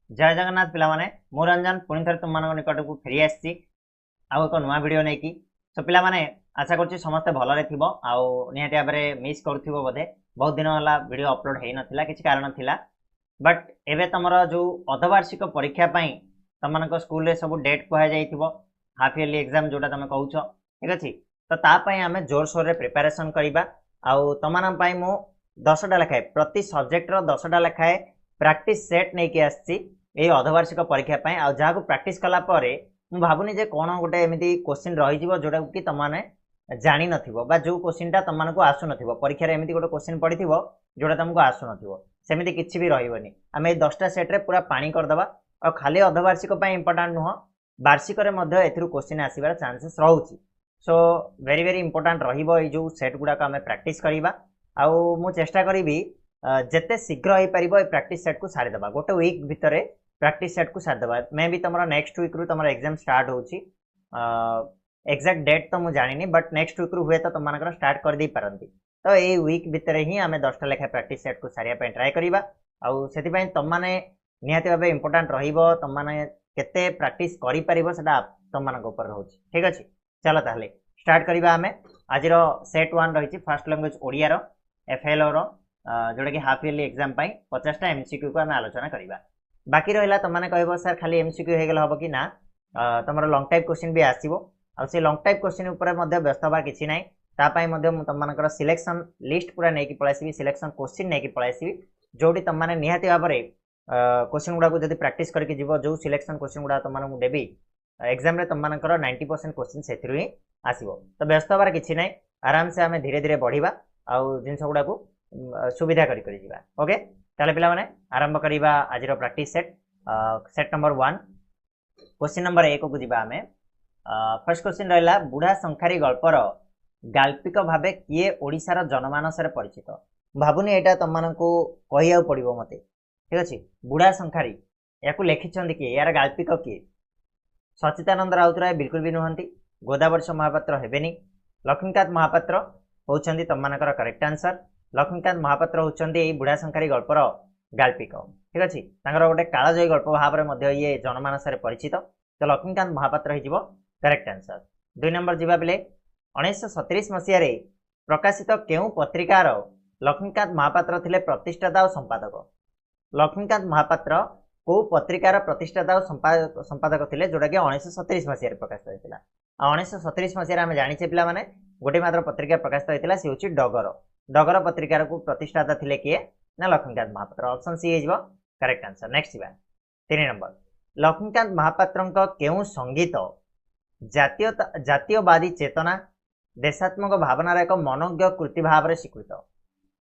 जय जगन्नाथ पिला माने मु रंजन पुणी थे तुम निकट को फेरी आसी आउ एक नुआ वीडियो नहीं कि सो पिला माने आशा कर समस्ते भलरे थिबो आउ निहाती भाव में मिस करुथिबो बोधे बहुत दिन होला वीडियो अपलोड हेई नथिला किछि कारण थिला बट एबे तमरो जो अर्धवार्षिक परीक्षा पई तमनको स्कूल रे सब डेट कहै जाइथिबो हाफ इयरली एग्जाम जोटा तमे कहउछो ठीक अछि तो ता पई हमें जोर शोर रे प्रिपरेशन करिबा आउ तमन पई मु 10टा लेखाए प्रति सब्जेक्ट रो 10टा लेखाए प्रैक्टिस सेट नै के आछि ए अर्धवार्षिक परीक्षा पई आ जहाको प्रैक्टिस कला परे मु भाबुनी जे कोन गोटे एमिति क्वेश्चन रहि जिवो जोटा कि तमाने जानि नथिबो बा जो क्वेश्चनटा तमनको आसु नथिबो परीक्षा रे एमिति गोटे क्वेश्चन पडिथिबो जोटा तुमको आसु नथिबो सेमिति किछि भी रहिबनी आमे 10टा सेट रे पूरा पानी कर दबा और खाली अर्धवार्षिक पई इंपोर्टेंट नुह वार्षिक रे मध्ये एथिरु क्वेश्चन आसीबार चांसेस रहउची सो वेरी वेरी इंपोर्टेंट रहिबो ए जो सेट गुडा का आमे प्रैक्टिस करिबा आउ मु चेष्टा करिबी जेते शीघ्र हो पारिबो ए प्रैक्टिस सेट को सारी दबा गोटे वीक भितरे प्रैक्टिस सेट को सारी दबा मे भी तमरा नेक्स्ट वीक रु तमरा एग्जाम स्टार्ट होउची एग्जैक्ट डेट तो मु जानिनी बट नेक्स्ट वीक रु हुए तो तमनकर स्टार्ट कर दी पारंती तो ए वीक भितरे ही आमे 10टा लेखा प्रैक्टिस सेट को सारिया पे ट्राई करिबा आउ सेति पय तम माने निहाती भाबे इंपोर्टेंट रहिबो तम माने केते प्रैक्टिस करि पारिबो सेटा तम मानक ऊपर रहउची ठीक अछि चलो ताहले स्टार्ट करिबा आमे आजिरो सेट 1 रहिची फर्स्ट लैंग्वेज ओडिया रो एफएलओ रो जोटा कि हाफ इयरली एग्जाम पई 50टा एमसीक्यू को आमे आलोचना करिबा बाकी रहिला तम माने कहबो सर खाली एमसीक्यू हे गेल हबो कि ना तमरो लॉन्ग टाइप क्वेश्चन भी आसीबो आ से लॉन्ग टाइप क्वेश्चन ऊपर मध्ये व्यस्त हबार किछि नै ता पई मध्ये तम मानकर सिलेक्शन लिस्ट पूरा नै कि पळासीबी सिलेक्शन क्वेश्चन नै कि पळासीबी जोडी तम माने निहाती भाबरे क्वेश्चन गुडा को जदी प्रैक्टिस करके जीवो जो सिलेक्शन क्वेश्चन गुडा तम मानकु देबी एग्जाम रे तम मानकर 90% क्वेश्चन सेथिरु ही आसीबो तो व्यस्त हबार किछि नै आराम से आमे धीरे धीरे बढ़िबा आ जिंस गुडा को सुविधा करी करी जीवा ओके ताले पिला माने आरंभ करिबा आजिरो practice set set number 1 question number 1 को जीवा हमें फर्स्ट क्वेश्चन रहला बुढ़ा संखारी गल्पर गाल्पिक भाबे किए ओडिसा रो जनमानस रे परिचित भाबुनी एटा तम मानकु कहिया पड़िबो मते ठीक अछि बुढ़ा संखारी याकु लेखिछंदी कि यार गाल्पिक कि सचितानंद राउतराय बिल्कुल भी नहंती गोदावर्ष महापात्र हेबेनी लक्ष्मीकांत महापात्र होउछंदी तम मानकर करेक्ट आंसर लक्ष्मीकांत महापात्र होउछंदी बुढ़ा संखारी गल्पर गाल्पिक ठीक अछि तांगर गोटे कालजयी गल्प भाबरे मध्ये ये जनमानस रे परिचित तो लक्ष्मीकांत महापात्र हे जिवो करेक्ट आंसर 2 नंबर जिबा बेले 1937 मसिया रे प्रकाशित केउ पत्रिकार लक्ष्मीकांत महापात्र थिले प्रतिष्ठाता और संपादक लक्ष्मीकांत महापात्र को पत्रिकार प्रतिष्ठाता और संपादक थिले जोटा कि 1937 मसिया रे प्रकाशित होइतिला आ 1937 मसिया रे हम जानिछे पिला माने गोटे मात्र पत्रिका प्रकाशित होइतिला से होची डगर डगर पत्रिकार को प्रतिष्ठाता थिले किए ना लक्ष्मीकांत महापात्र ऑप्शन सी हे जिवो करेक्ट आंसर नेक्स्ट जिबा 3 नंबर लक्ष्मीकांत महापात्रंक केउ संगीत जातीयवादी चेतना देशात्मक भावनार एक मनोज्ञ कृति भाव में स्वीकृत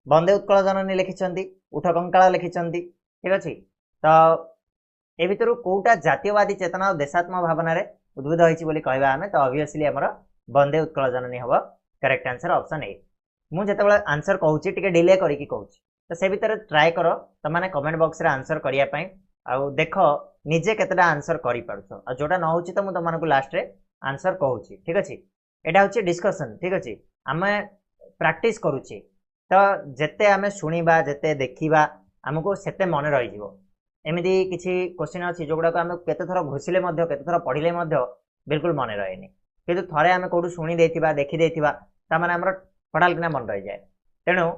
बंदे उत्कल जननी लिखिछंती उठ कंकाल लिखिछंती ठीक अछि तो ए भितरु कोटा जातीयवादी चेतना और देशात्मक भावनार उद्भूत होइछि बोली कहबा हमें तो ऑब्वियसली हमर बंदे उत्कल जननी हबो करेक्ट आंसर ऑप्शन ए मु जेतेबेले आंसर कहूची टिके डिले करी की कहूची तो से भितर ट्राई करो तमाने कमेंट बॉक्स रे आंसर करिया पई आ देखो निजे केतेटा आंसर करि पारछो आ जोटा न होची तो मु तमानकु लास्ट रे आंसर कहूची ठीक अछि एटा होची डिस्कशन ठीक अछि आमे प्रैक्टिस करूची तो जेते आमे सुनिबा जेते देखिबा हमको सेते मन रहि जिवो एमिति किछि क्वेश्चन अछि जोगुडा को आमे केते थरो घोषिले मध्ये केते थरो पढिले मध्ये बिल्कुल मन रहेनी किंतु थरे आमे कोडु सुनि देथिबा देखि देथिबा ता माने हमर पडाल किना मन रहि जाय तेनु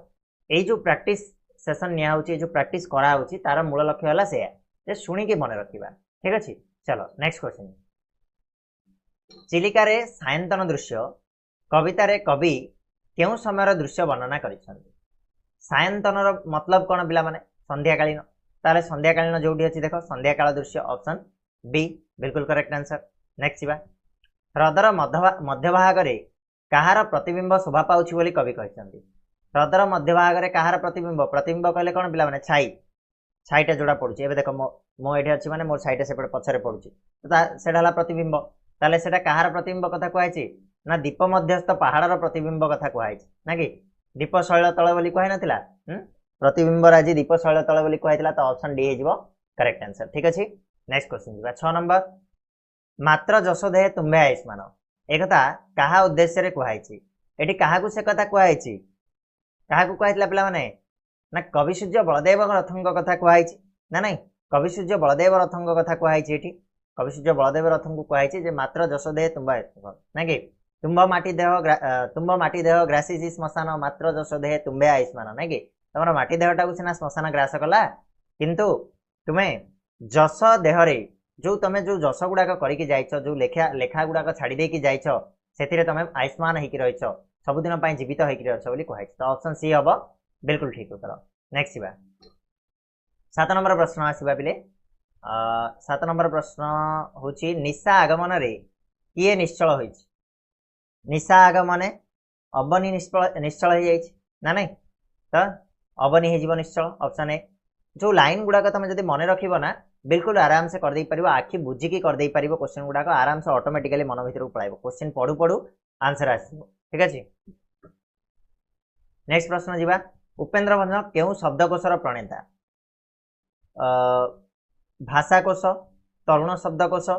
एई जो प्रैक्टिस सेशन निया होची जो प्रैक्टिस करा होची तार मूल लक्ष्य होला से जे सुनि के मन रखिबा ठीक अछि चलो नेक्स्ट क्वेश्चन चिलिका रे सायंतन दृश्य कविता रे कवि केउ समय दृश्य वर्णना करिसंती सायंतन रो मतलब कोन बिला माने संध्या कालीन ताले संध्या कालीन जोडी अछि देखो संध्या काल दृश्य ऑप्शन बी बिल्कुल करेक्ट आंसर नेक्स्ट जिबा हृदर मध्य भाग रे कहार प्रतिबिंब शोभा पाउछि बोली कवि कहिसंती हृदर मध्य भाग रे कहार प्रतिबिंब प्रतिबिंब कहले कोन बिला माने छाई छाईटा जोड़ा पडुछि एबे देखो मो एठी अछि माने मोर छाईटा सेपटे पछरे पडुछि तो सेडा हला प्रतिबिंब ताले सेटा कहार प्रतिबिंब कथा कहैछि ना दीप मध्यस्थ पहाड़र प्रतिबिंब कथा कहैछि ना कि दीप शैल तळ बोली कहै नथिला प्रतिबिंब राजी दीप शैल तळ बोली कहैतिला तो ऑप्शन डी हे जिवो करेक्ट आंसर ठीक अछि नेक्स्ट क्वेश्चन जिबा 6 नंबर मात्र जशोदे तुम्बे आयुष्मान एकथा कहा उद्देश्य रे कहैछि एठी कहा को से कथा कहैछि कहा को कहैतिला पिला माने ना कवि सूर्य बलदेव रथंक कथा कहैछि ना नहीं कविसूर्य बलदेव रथं कथा कहुई कविसूर्य बलदेव रथं को कहुई मात्र जश देह तुम्ब ना कि तुम्ब माटी देह ग्रासी श्मशान मात्र जश देह तुम्बे आयुष्मान ना कि तुम माटी देहटा को सीना श्मशान ग्रास कला किंतु तुम्हें जश देहरे जो तुम जो जश गुड़ाक करके जाइछ जो लेखा गुड़ाक छाड़ी देकी जाइछ से तुम आयुष्मान होकर रहीछ सबुदिन जीवित होकर रहीछ बोली कहुई तो ऑप्शन सी हम बिल्कुल ठीक उत्तर। नेक्स्ट जीवा 7 नंबर प्रश्न आसवा पिले 7 नंबर प्रश्न हूँ निशा आगमन रे किए निश्चल होइछ निशा आगमने अबनी निश्चल हो जाइछ ना नहीं तो अबनी हो निश्चल ऑप्शन ए जो लाइन गुड़ाक तुम जब मन रखिब ना बिल्कुल आराम से कर दे पारिबो आखि बुझिकी कर दे पारिबो क्वेश्चन गुड़ाक आराम से ऑटोमेटिकली मन भीतर पळाइबो क्वेश्चन पढ़ू पढ़ू आंसर आसीबो ठीक अछि। नेक्स्ट प्रश्न जीवा उपेन्द्र भंज केउ शब्दकोशर प्रणेता भाषाकोश तरुण शब्दकोश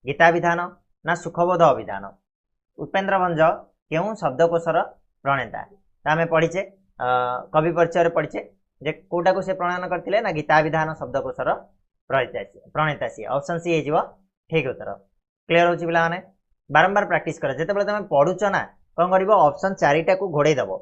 गीता विधान ना सुखबोध अभिधान उपेन्द्र भंज केउ शब्दकोशर प्रणेता आम पढ़ीचे कवि परिचय पढ़ीचे जे कोटा को से प्रणयन करथिले ना गीता विधान शब्दकोशर प्रणेता सी ऑप्शन सी हो ठीक उत्तर। क्लियर होची पिला माने बारंबार प्रैक्टिस कर जेते बेले तुम पढ़ुच ना कौन कर ऑप्शन 4टा को घोड़े दब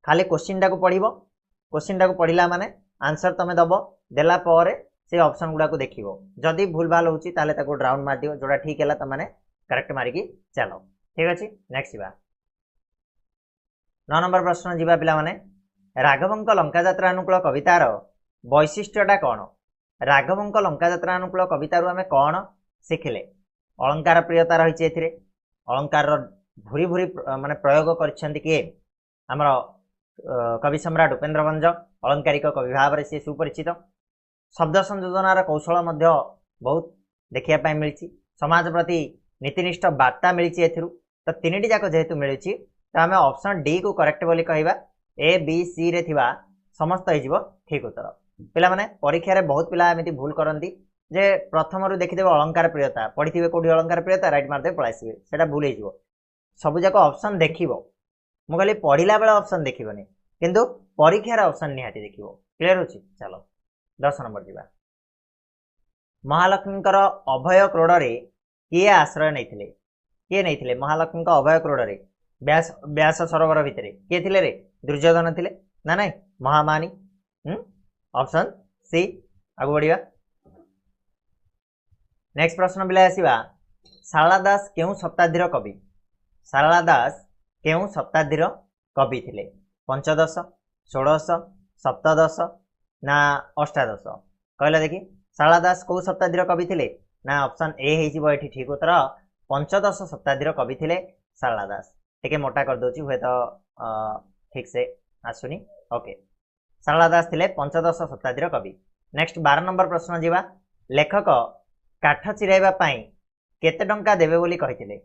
खाली क्वेश्चन टा को पढ़िबो क्वेश्चन टा को पढ़िला माने आंसर तुम दब देला पर से ऑप्शन गुडा को देखिबो जदी भूल भाल होची ताले ताको ड्राउन मार दियो जोडा ठीक हैला त माने करेक्ट मारिकी चलो ठीक अछि। नेक्स्ट बा 9 नंबर प्रश्न जीवा पिला माने राघवंक लंका यात्रा अनुकूल कवितार वैशिष्ट्यटा कौन राघवंक लंका यात्रा अनुकूल कवितार आमे कौन शिखिले अलंकार प्रियता रही एथिरे अलंकार भूरी भूरी माने प्रयोग करछंती किए हमर कवि सम्राट उपेन्द्र भंज अलंकारिक कवि भाव से सुपरिचित शब्द संयोजनार कौशल मध्य बहुत देखिया पाई मिलछि समाज प्रति नीतिनिष्ठ वार्ता मिलछि एथिरु तो तीनटी जाक जेहेतु मिलछि तो आमे ऑप्शन डी को करेक्ट बोली कहबा ए बी सी रे थिबा समस्त हो ठीक उत्तर। पिला माने परीक्षा रे बहुत पिला एमिति भूल करंती जे प्रथम रु देखिदेबो अलंकार प्रियता पढ़िथिबे कोडी अलंकार प्रियता राइट मार दे पळाइसिबे सेटा भूल हेजिवो सब जाक ऑप्शन देखिबो मु खाली पढ़िला बेले ऑप्शन देखिबोनी किंतु परीक्षा रे ऑप्शन निहाती देखिबो क्लियर होची। चलो 10 नंबर जीवा महालक्ष्मीकर अभय क्रोड रे किए आश्रय नैथिले महालक्ष्मी अभय क्रोड रे व्यास सरोवर भितर किए थिले रे दुर्योधन थिले ना नहीं महामानी ऑप्शन सी आगु बढ़िया। नेक्स्ट प्रश्न बिला आसीबा शारला दास केउ शताब्दीर कवि शारला दास केउ शताब्दीर कवि थिले पंचदश षोड़श सप्तदश ना अष्टादश कहला देखी शारला दास कौ शताब्दीर कवि थिले ना ऑप्शन ए हेजिबो एठी ठीक उत्तर पंचदश शताब्दीर कवि थिले शारला दास टिके मोटा कर दोची हुए तो ठीक से आसुनी ओके शारला दास थिले पंचदश शताब्दीर कवि। नेक्स्ट 12 नंबर प्रश्न जीवा लेखक काठ चिराइबा पई केते टंका देबे बोली कहिथिले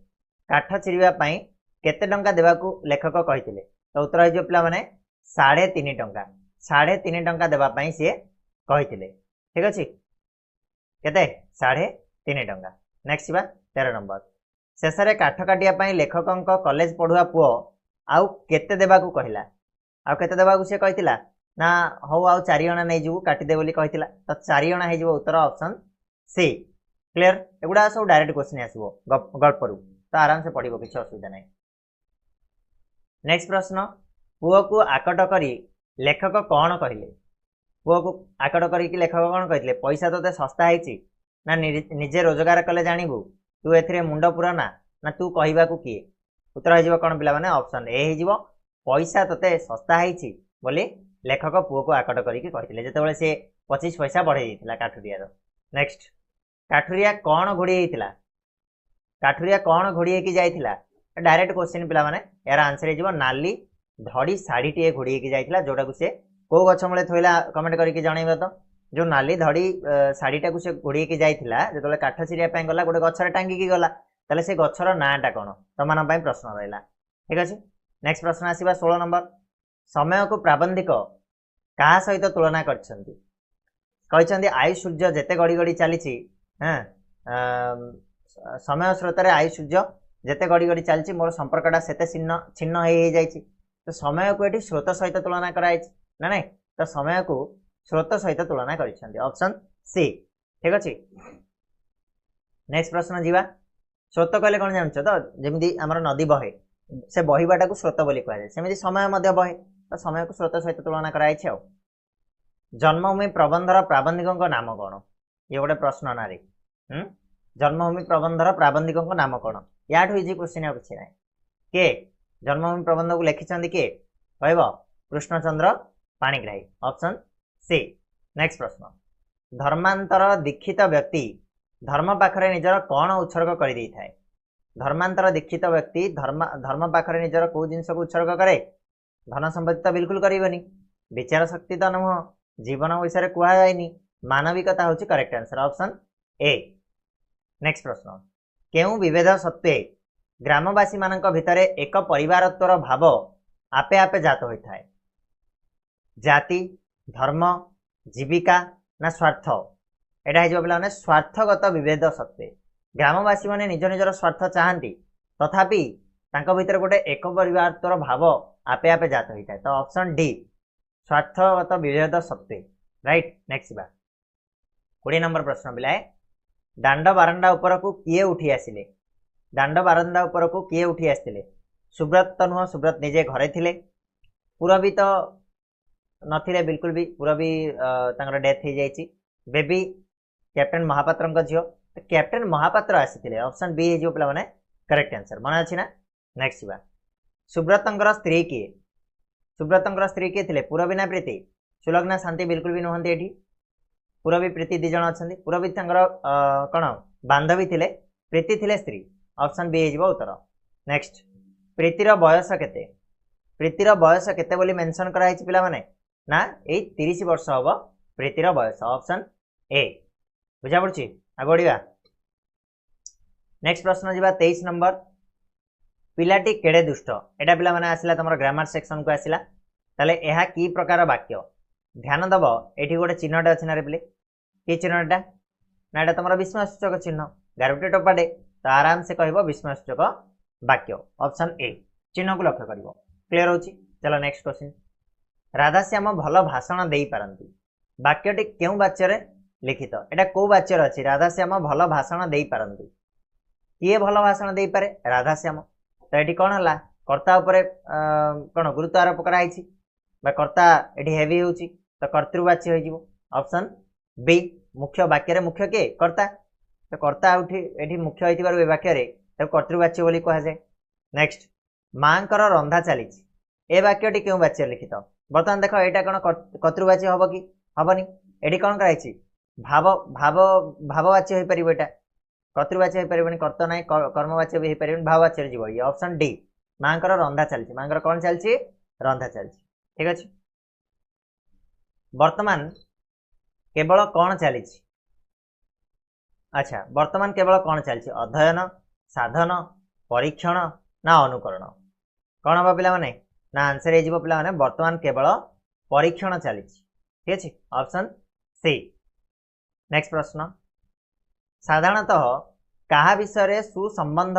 काठ चिरिबा पई केते टंका देबाकू लेखक कहिथिले तो उत्तर हो पिला माने 3.5 टंका 3.5 टंका देबा पई से कहिथिले ठीक अछि केते 3.5 टंका। नेक्स्ट बा 13 नंबर शेषरे काठ काटिया पई लेखकंक कॉलेज पढुआ पुओ आउ केते देबाकू कहिला आउ केते देबाकू से कहितिला ना हो आउ 4 अणा नै जिवु काटी दे बोली कहितिला तो 4 अणा हे जिवो उत्तर ऑप्शन सी। क्लियर एगुडा सब डायरेक्ट क्वेश्चन आसीबो गल्परु तो आराम से पढ़िबो किछ असुविधा नै। नेक्स्ट प्रश्न पुओ को आकट करी लेखक कौन कहिले पुओ को आकट करी कि लेखक कौन कहितले पैसा तोते सस्ता हेछि ना निजे रोजगार कले जानिबु तू एथिरे मुंड पुरा ना तू कहिबा को किए उत्तर हो जिवो कोन पिला माने ऑप्शन ए हे जिवो पैसा तोते सस्ता हेछि बोली लेखक पुओ को आकट करी कि कहितले जेतेबेले से 25 पैसा बढ़े दिथिला काठुरिया। नेक्स्ट काठुरिया कौन घोड़ी हेतिला काठुरिया कौन घोड़ी हेकि जाइथिला डायरेक्ट क्वेश्चन पिला माने यार आंसर हे जिवो नाली धड़ी साड़ी टे घोड़ी हेकि जाइथिला जोटा को से को गछ मूले थोइला कमेंट करके जणाइबो तो जो नाली धड़ी साड़ीटा को से घोड़ी हेकि जाइथिला जेतले काठ चिरिया पय गला गोटे गछरे टांगी की गला तले से गछर नाटा कोन तमान पय प्रश्न रहला ठीक अछि। नेक्स्ट प्रश्न आसीबा 16 नंबर समय को प्राबंधिक कहा सहित तुलना करछंती कहछंती आयु सूर्य जेते गड़ी गड़ी चलीछि हां समय स्रोत रे आयु सूर्य जेते गड़ी गड़ी चलछि मोर संपर्कटा सेते छिन्न हे जाइछि तो समय को एठी स्रोत सहित तुलना कराइछि ना नहीं तो समय को स्रोत सहित तुलना करिछंती ऑप्शन सी ठीक अच्छे। नेक्स्ट प्रश्न जीवा स्रोत कहले कौन जानछ तो जमी आम नदी बहे से बहवाटा को स्रोत बोली कहुए सेमती समय बहे तो समय को स्रोत सहित तुलना कराई जन्मभूमि प्रबंधर प्राबंधिकों नाम कौन ये गोटे प्रश्न नारी जन्मभूमि प्रबंधर प्राबंधिकों नाम कौन या इजी क्वेश्चन आ कि ना किए जन्मभूमि प्रबंध को लिखिं किए कह Krushnachandra Panigrahi option C. Next प्रश्न धर्मांतर दीक्षित व्यक्ति धर्म पाखरे निजर कौन उत्सर्ग कर दे थाए धर्मांतर दीक्षित व्यक्ति धर्म पाखरे निजर कौ जिनस को उत्सर्ग करे धन संपत्ति तो बिल्कुल करनी विचार शक्ति तो नुह जीवन विषय कहुनी मानविकता हूँ correct answer option A. Next प्रश्न केउ विभेद सत्वे ग्रामवासी मानक भितरे एक परिवारत्वर भाव आपे आपे जात होता है जाति धर्म जीविका ना स्वार्थ एटा हो पे स्वार्थगत विभेद सत्वे ग्रामवासी माने निज निजर स्वार्थ चाहती तथापि तांको भितर गोटे एक परिवारत्वर भाव आपे आपे जात होता है तो ऑप्शन डी स्वार्थगत विभेद सत्वे राइट। नेक्स्ट बा 20 नंबर प्रश्न पिलाए दांड बारंडा उपर को किए उठी आसिले दांड बारंडा उपर को किए उठी आसिले सुब्रत तो नुह सुब्रत निजे घरे थिले पुरबी तो नथिले बिल्कुल भी पुरबी डेथ हो जाइए बेबी कैप्टेन महापात्र झील तो कैप्टेन महापात्र आसी ऑप्शन बी हो पे मैंने करेक्ट आंसर मन अच्छी ना। नेक्स्ट बा सुब्रतर स्त्री किए सुब्रतर स्त्री किए थे पुरबी ना प्रीति सुलग्ना शांति बिल्कुल भी नुहति ये पुरबी प्रीति दिज अच्छा पुरबी कौन बांधवी थे प्रीति थे स्त्री ऑप्शन बी हो उत्तर। नेक्स्ट प्रीतिर बयस केते प्रीतिर बयस केते बोली मेंशन कराई पिला माने ना यही 30 वर्ष हम प्रीतिर बयस ऑप्शन ए बुझा पड़ी आगोड़ा। नेक्स्ट प्रश्न जी 23 नंबर पिलाटी केड़े दुष्ट एटा पिला माने आसिला तुम ग्रामर सेक्शन को आसिला ताले एहा की प्रकार वाक्य ध्यान दब ये गोटे चिन्हटे अच्छी ना रे पिले कि चिन्हटा ना एटा तुम विस्मयसूचक चिन्ह गारुटे टोपाटे तो आराम से कह विस्मयसूचक वाक्य ऑप्शन ए चिन्ह को लक्ष्य कर क्लियर हो। चलो नेक्स्ट क्वेश्चन राधाश्याम भल भाषण दे पारती वाक्यटी क्यों वाच्य लिखित एटा कौ वाच्य अच्छी राधाश्याम भल भाषण दे पारती किए भल भाषण दे पारे राधाश्याम तो ये कौन है कर्ता उपरे कौन गुरुत्व आरोप कराई कर्ता ये हेवी हो तो कर्तृवाच्य हो ऑप्शन बी मुख्य वाक्य मुख्य किए कर्ता तो कर्ता ये मुख्य हो वाक्य कर्तृवाच्य बोली कहुए। नेक्स्ट माँ रंधा चली ए वाक्यटी क्यों वाच्य लिखित बर्तमान देख यहाँ कौन कर्तृवाच्य हम कि हेनी ये कौन कराई भाव भाव भाववाच्य हो पार यहाँ कर्तृवाच्य हो पारे कर्त ना कर्मवाच्य भी हो पारे भाववाच्य जीव ये ऑप्शन डी माँ रंधा चलती माँ कौन चलती रंधा चलती ठीक अच्छे। वर्तमान केवल कौन चली अच्छा वर्तमान केवल कौन चलती अध्ययन साधन परीक्षण ना अनुकरण कौन हम पिला माने ना आंसर हो पिला माने वर्तमान केवल परीक्षण चली ठीक अच्छे ऑप्शन सी। नेक्स्ट प्रश्न साधारणतः कहा विषय सुसंबंध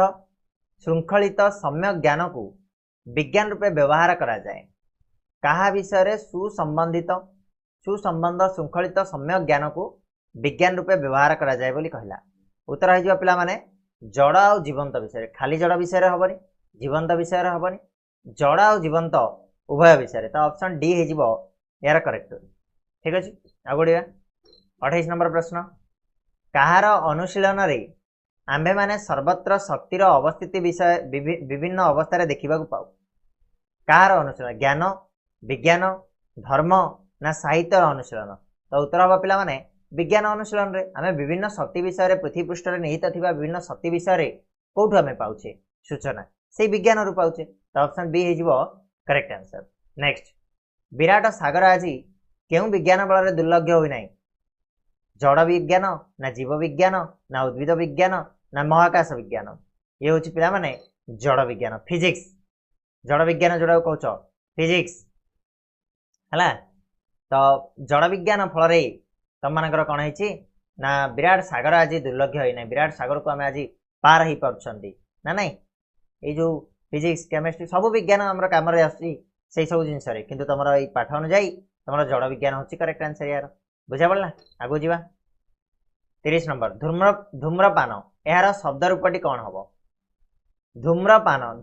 श्रृंखलित सम्यक ज्ञान को विज्ञान रूपे व्यवहार करा जाए कहा विषय सुसंबंध श्रृंखलित सम्यक ज्ञान को विज्ञान रूपे व्यवहार करा जाए बोली कहला उत्तर हो पिला माने जड़ आ जीवंत विषय खाली जड़ विषय हेनी जीवंत विषय हेनी जड़ आ जीवंत उभय विषय तो ऑप्शन डी हो यार करेक्ट ठीक अच्छे आगोड़ा 28 नंबर प्रश्न कहार अनुशीलन रे आंभे माने सर्वत्र शक्तिर अवस्थिति विषय विभिन्न अवस्था देखा पाऊ कहार अनुशीलन ज्ञान विज्ञान धर्म ना साहित्य अनुशीलन तो उत्तर हम पिला माने विज्ञान अनुशीलन रे आमे विभिन्न शक्ति विषय पृथ्वी पृष्ठ में निहित थिबा विभिन्न शक्ति विषय कौटू आमे पाउछे सूचना से विज्ञान रु पाउछे तो ऑप्शन बी हो करेक्ट आंसर। नेक्स्ट विराट सागर आज क्यों विज्ञान बल दुर्लभ्य होना जड़ विज्ञान ना जीव विज्ञान ना उद्भिद विज्ञान ना महाकाश विज्ञान ये हूँ पिला माने जड़ विज्ञान फिजिक्स जड़ विज्ञान जोड़ा कौच फिजिक्स है तो जड़ विज्ञान फल तुम मानकर कौन है ना विराट सागर आज दुर्लभ्य होना विराट सागर को आम आज पार हो पार्टी ना नाई ये जो फिजिक्स केमिस्ट्री सब विज्ञान आम कम से सब जिनस कि तुम ये पाठ अनुजाई तुम जड़ विज्ञान हूँ करेक्ट आंसर यार बुझा पड़ा आगू जा 30 नंबर धूम्रपान यार शब्द रूपटी कौन हम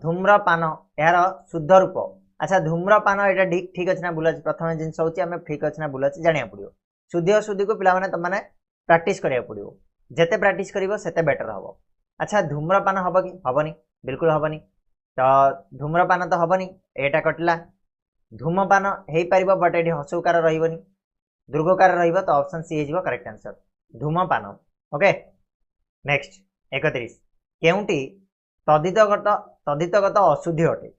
धूम्रपान यार शुद्ध रूप अच्छा धूम्रपान यहाँ ठीक अच्छे ना भूल अच्छे प्रथम जिन हूँ ठीक अच्छे ना भूल अच्छे जाना पड़ो शुद्धि अशुद्धि को पिला तुमने प्राक्ट करा पड़ो जिते प्राक्ट कर बेटर हम अच्छा धूम्रपान हम कि हेनी बिल्कुल हेनी तो धूम्रपान तो हेनी यहाँ कटिला धूमपान हो पार बट ये हसुकार रही दीर्घकार तो ऑप्शन सी हो करेक्ट आंसर धूमपान ओके नेक्स्ट 31 केउटी तदितगत अशुद्धि अटे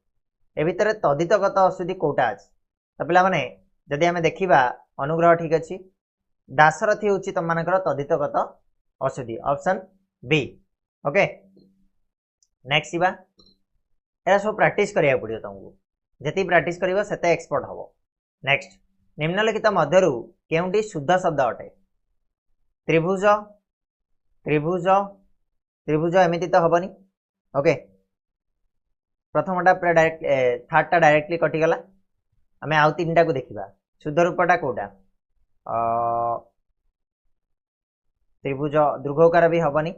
ए भितर तदितगत अशुद्धि कोटा अच्छे तो पिला माने जदि आमे देखिबा अनुग्रह ठीक अच्छी दासरथी हूँ तुम मानकर तदितगत अशुद्धि ऑप्शन बी ओके नेक्स्ट जीवा एरा सब प्रैक्टिस करिया पड़ियो तुमको जति प्रैक्टिस करिवो सेते एक्सपर्ट हबो नेक्स्ट निम्नलिखित मध्यरु केउंटी शुद्ध शब्द अटे त्रिभुज त्रिभुज त्रिभुज एमिति तो हबनी ओके प्रथमटा पूरा डायरेक्ट थर्डटा डायरेक्टली कटिगला आम आउ तीन को देखा शुद्ध रूपटा कौटा त्रिभुज दीर्घकार भी हेनी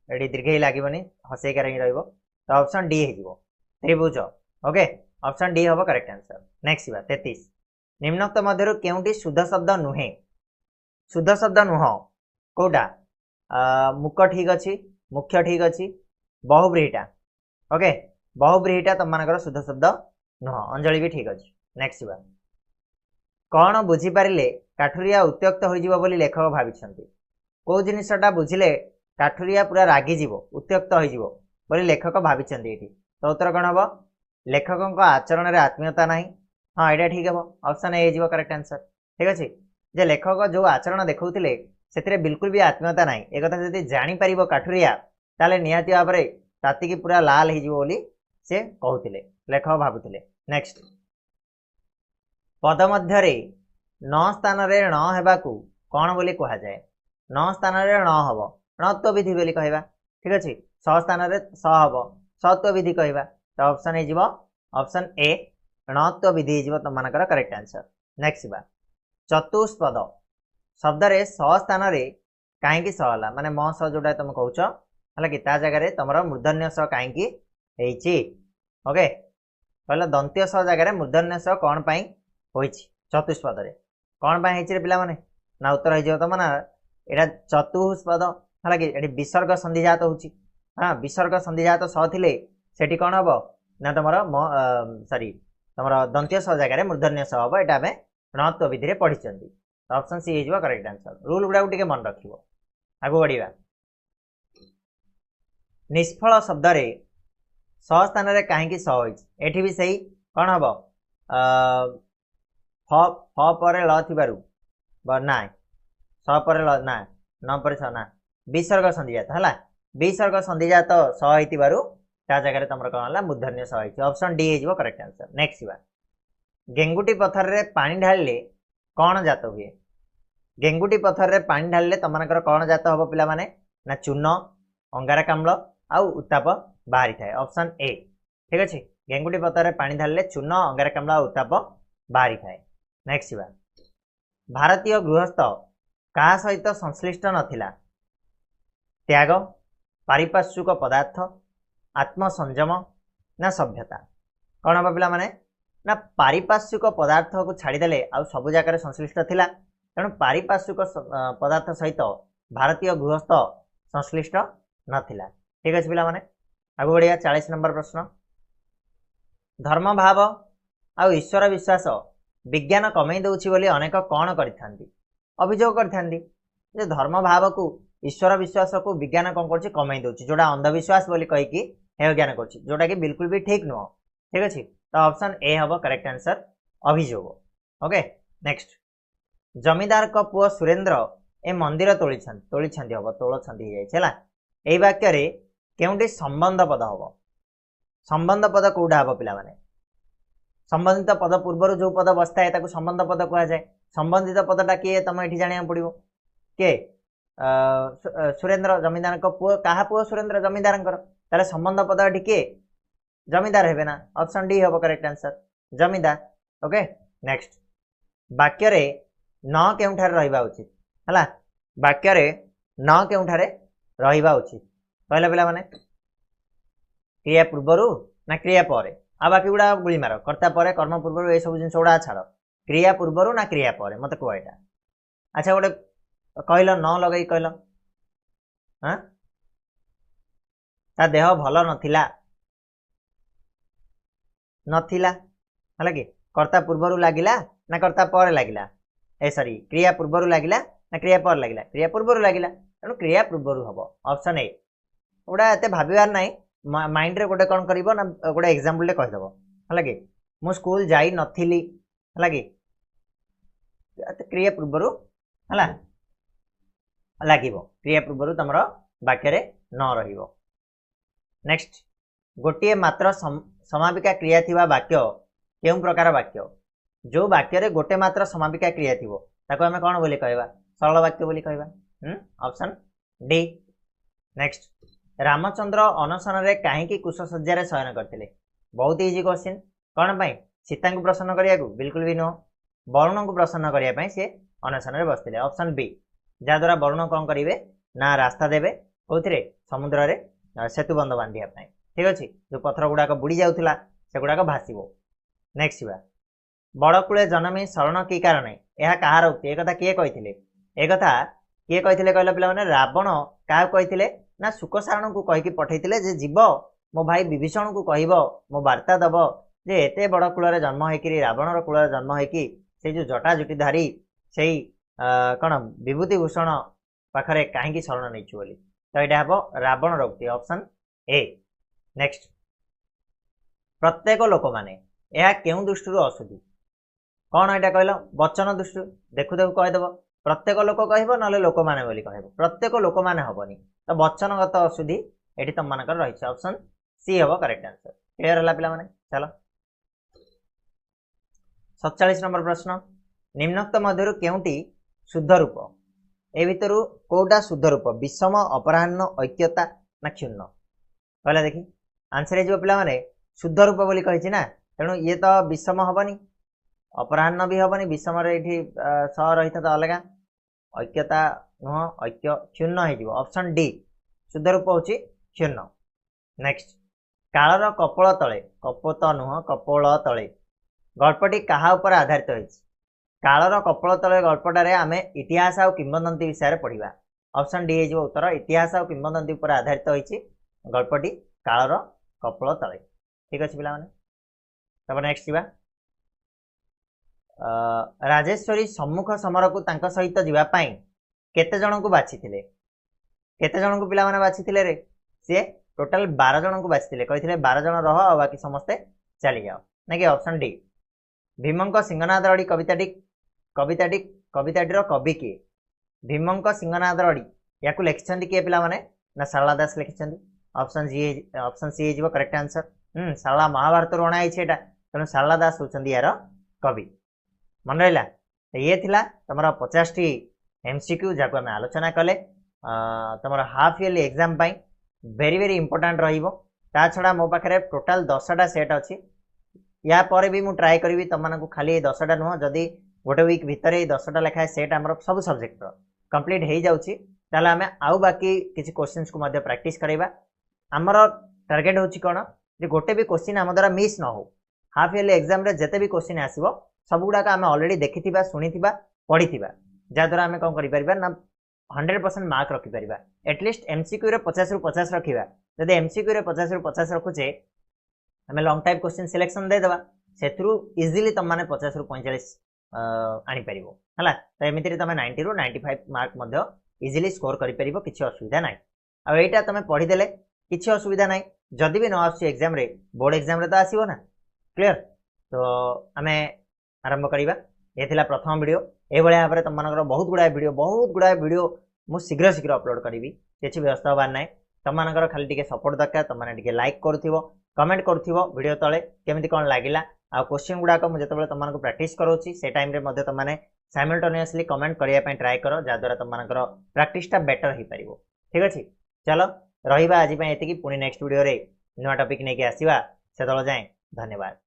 ये दीर्घ लगे हसैकार ही रही तो ऑप्शन डी हो त्रिभुज ओके ऑप्शन डी हम करेक्ट आंसर नेक्स्ट 33 निम्नोक्त मध्य केउंटी शुद्ध शब्द नुहे शुद्ध शब्द नुह कौटा मुक ठीक अच्छी मुख्य ठीक अच्छी बहुब्रीहिटा ओके बहुब्रीहिटा तुम मानकर शुद्ध शब्द नुह अंजलि भी ठीक अच्छे नेक्स्ट कौन बुझीपारे काठुरिया उत्त्यक्त हो लेखक भाई कौ जिनटा बुझिले काठुरिया पूरा रागिजीव उत्त्यक्त हो लेखक भाई तो उत्तर कौन हम लेखक आचरण में आत्मीयता ना हाँ यहाँ ठीक है ऑप्शन ए हो करेक्ट आंसर ठीक अच्छे जे लेखक जो आचरण देखते से बिल्कुल भी आत्मीयता ना एक जब जापर काठुरिया ताले निहाती भाव में तातिकी पूरा लाल हो से कहते लेखक भावुले नेक्स्ट पद मध्य न स्थान न हेबाकू कौन बोली कह जाए न स्थान न हम णत्व विधि बोली कहवा ठीक अच्छे स स्थान स हम सत्व विधि कहवा तो ऑप्शन हो ऑप्शन ए णत्व विधि हो तुम मानकर करेक्ट आंसर नेक्स्ट चतुष्पद शब्द रे स स्थान कहीं सहला माने म स जोटा तुम कहूच है कि जगह तुम मूर्धन्य स कहीं ओके कहला दंत्य स जगह मूर्धन्य स कौन पाई होइछि चतुष्पद कौन पाई रे पिला माने ना उत्तर हो तुम ना यहाँ चतुष्पद है कि विसर्ग संधिजात हो विसर्ग संधिजात स थिले सेठी कौन हम ना तुम सॉरी तुम दंत्य स जगह मूर्धन्य स हम यहाँ आम णत्व विधि पढ़ी ऑप्शन सी हो करेक्ट आंसर रूल गुड़ा मन रख आगू बढ़िया निष्फल शब्द रे स स्थान कहीं स होती भी सही कौन हम फ पर ल थिबारु ना स पर ल ना न पर स ना विसर्ग संधिजात है विसर्ग संधिजात स होइतिबारु ता जगह तुम कौन है मूर्धन्य स होइछि ऑप्शन डी हो करेक्ट आंसर नेक्स्ट गेंगुटी पथर रे पानी ढालिले कौन जात हुए गेंगुटी पथर रे पानी ढालिले तुम मानकर कौन जात हम पिला माने ना चून अंगारकाम्ल आउ उत्ताप बाहरी थाए ऑप्शन ए ठीक अच्छे गेंगुटी पथर रे पानी ढालिले चून अंगारकाम्ल आउ उत्ताप बाहरी थाए नेक्स्ट भारतीय गृहस्थ क्या सहित संश्लिष्ट नथिला त्याग पारिपार्श्विक पदार्थ आत्मसंयम ना सभ्यता कौन हम पिला माने ना पारिपार्श्विक पदार्थ को छाड़देले आउ सब जगह संश्लिष्ट थिला तेणु पारिपार्श्विक पदार्थ सहित भारतीय गृहस्थ संश्लिष्ट नथिला ठीक अच्छे पिला माने आगु बढ़िया 40 नंबर प्रश्न धर्म भाव आउ ईश्वर विश्वास विज्ञान कमई दउछि बोली अनेक कौन करिथांती अभियोग करिथांती जे धर्म भाव को ईश्वर विश्वास को विज्ञान कौन कर कमई दउछि जोड़ा अंधविश्वास बोली कहीकि हे ज्ञान कर जोटा कि बिल्कुल भी ठीक नुह ठीक अच्छे तो ऑप्शन ए हम करेक्ट आंसर अभियोग ओके नेक्स्ट जमीदार का पुओ सुरेंद्र ए मंदिर तोली हम तोलछंदी है यही वाक्य रे केउंटी संबंध पद हम संबंध पद कौटा हम पिला माने संबंधित पद पूर्वर जो पद बसता है संबंध पद कह जाए संबंधित पदटा किए तुम ये जाना पड़ो किए सुरेंद्र जमीदार पुओ क्या पुओ सुरेंद्र जमीदार संबंध पद ये किए जमीदार है ना ऑप्शन डी हम correct answer zamindar okay next वाक्य रे न केउठारे रहिबा उचित हला वाक्य रे न केउठारे रहिबा उचित कहला पिला माने क्रिया पूर्वरु ना क्रिया परे आ बाकी गुडा गुली मार कर्ता परे कर्म पूर्वरु ए सब जिंस गुडा छाड़ क्रिया पूर्वरु ना क्रिया परे मते को एटा अच्छा गोटे कहलो न लगई कहलो हां ता देह भल नथिला नथिला हला कि कर्ता पूर्वरु लागिला ना कर्ता परे लागिला ए सॉरी क्रिया पूर्वरु लागिला ना क्रिया पर लागिला क्रिया पूर्वरु लागिला तेणु क्रिया पूर्वरु हबो ऑप्शन ए ओडा एते भाबिबार नाही माइंड रे गोटे कोन करबो ना गोटे एग्जांपल ले कहि दबो हला कि मु स्कूल जाई नथिली हला कि क्रिया पूर्वरु हला लागिबो क्रिया पूर्वरु तमरो वाक्य रे न रहिबो नेक्स्ट गोटिए मात्र समापिका क्रिया थिबा वाक्य केउ प्रकार वाक्य जो वाक्य रे गोटे मात्र समापिका क्रिया थिबो ताको हमें कोन बोली कहबा सरल वाक्य बोली कहबा ऑप्शन डी नेक्स्ट रामचंद्र अनशन रे काहे की कुशसज्जा रे शयन करथिले बहुत इजी क्वेश्चन कोन पई सीता को प्रसन्न करिया को बिल्कुल भी नो वरुण को प्रसन्न करिया पई से अनशन रे बसथिले ऑप्शन बी जा द्वारा वरुण कोन करिवे ना रास्ता देबे कोथिरे समुद्र रे सेतु बंध बांधिया पई ठीक अछि जो पत्थर गुडा को बुडी जाउथला से गुडा को भासीबो नेक्स्ट बा बड़ कुले जन्मी शरण की कारण यह कहार उक्ति एक कथा किए कहिथिले एक कथा किए कहिथिले कहला पिला माने रावण का कहिथिले ना सुकसारण को कहि की पठैथिले जे जीव मो भाई विभीषण को कहिबो मो वार्ता दबो जे एते बड़ कुल रे जन्म हे कि रावण रो कुल रे जन्म हे कि से जो जटा जुटी धारी सेई कोन विभूति भूषण पाखरे काहे की शरण नैछु बोली तो एटा हबो रावण रो उक्ति ऑप्शन ए नेक्स्ट प्रत्येक लोक माने यह केउ दृष्टि अशुद्धि कौन एटा कहलो वचन दृष्टि देखु देखु कहि देबो प्रत्येक लोक कहबो नले लोक माने बोली कहबो प्रत्येक लोक माने हबनी तो वचनगत अशुद्धि एठी तम मानकर रहिछ ऑप्शन सी हबो करेक्ट आंसर क्लियर हला पिला माने चलो 47 नंबर प्रश्न निम्नोक्त मध्यरु केउटी शुद्ध रूप ए भितरु कोडा शुद्ध रूप विषम अपराह्न ऐक्यता ना क्षुण्ण कहला देखि आंसर हे जो पिला माने शुद्ध रूप बोली कहिछि ना तेणु ये तो विषम हबनी अपराह्न भी हबनी विषम रे एठी स रहित तो अलगा ऐक्यता नुह ऐक्य क्षुण्ण हे जिवो ऑप्शन डी शुद्ध रूप होछि क्षुण्ण नेक्स्ट कालर कपोल तळे कपोत नुह कपोल तळे गल्पटी कहा ऊपर आधारित होइछि कालर कपोल तळे गल्पटारे आमे इतिहास आ किंवदंती विषय पढ़िबा ऑप्शन डी हे जिवो उत्तर इतिहास आ किंवदंती ऊपर आधारित होइछि गल्पटी कालर कपोल तळे ठीक अछि पिला माने तब नेक्स्ट जीवा राजेश्वरी सम्मुख समर को तांका सहित जीवा पाई केते जन को बाछिथिले केते जन को पिला माने बाछिथिले रे से टोटल 12 जन को बाछिथिले कहिथिले 12 जन रह आ बाकी समस्त चली जाओ ना कि ऑप्शन डी भीमंक सिंहनाद रडी कविताटी रो कवि के भीमंक सिंहनाद रडी याकु लिखिछंती के पिला माने ना शारला दास लिखिछंती ऑप्शन सी हे जिवो करेक्ट आंसर शारला महाभारत रो अणाई छेटा तनो शारला दास होचंदी यार कवि मन रहिला ये थिला तमरा 50 टी एमसीक्यू जाको हम आलोचना कले तमरा हाफ इयरली एग्जाम पाई वेरी वेरी इंपोर्टेंट रहिबो ता छडा मो पाखरे टोटल 10 टा सेट अछि या परे भी मु ट्राई करबी तमनको खाली 10 टा नुह जदी गोटे वीक भितर 10 टा लेखा सेट हमर सब सब्जेक्ट रो कंप्लीट हे जाउची ताले हमें आउ बाकी किछि क्वेश्चंस को मध्ये प्रैक्टिस करैबा हमर टारगेट होची कोन जे गोटे भी क्वेश्चन हम द्वारा मिस न हो हाफ इयरली एग्जाम रे जते भी क्वेश्चन आसीबो सब गुडा का हमें ऑलरेडी देखिथिबा सुनिथिबा पढिथिबा जा द्वारा हमें कोन करि परिबा ना 100% मार्क रखि परिबा एटलीस्ट एमसीक्यू रे 50 रु 50 रखिबा जदि एमसीक्यू रे 50 रु 50 रखुचे हमें लॉन्ग टाइप क्वेश्चन सिलेक्शन दे देबा सेथरु इजीली तम माने 50 रु 45 आनी परिबो हला त एमितिरे तमे 90 रु 95 मार्क मध्ये इजीली स्कोर करि परिबो किछि असुविधा नै आ एटा तमे पढि देले किछि असुविधा नै जदि भी न आसी एग्जाम रे बोर्ड एग्जाम रे त आसीबो ना क्लियर तो हमें आरंभ करिबा ये थिला प्रथम वीडियो ए भले भाबरे तम मानकर बहुत गुडा वीडियो मु शीघ्र शीघ्र अपलोड करिवि किछि व्यवस्था होबार नै तम मानकर खाली टिके सपोर्ट दरकार तम माने टिके लाइक करथिबो कमेंट करथिबो वीडियो तळे केमिति कोन लागिला आ क्वेश्चन गुडा को मु जतबेले तम मानको प्रैक्टिस करोछि से टाइम रे मध्ये तम माने साइमल्टेनियसली कमेंट करिया पय ट्राई करो जा द्वारा तम मानकर प्रैक्टिस टा बेटर ही परिबो ठीक अछि चलो रहिबा आजि पय एतिकी पुनी नेक्स्ट वीडियो रे नुवा टॉपिक नै के आसीबा सेतळ जाय धन्यवाद।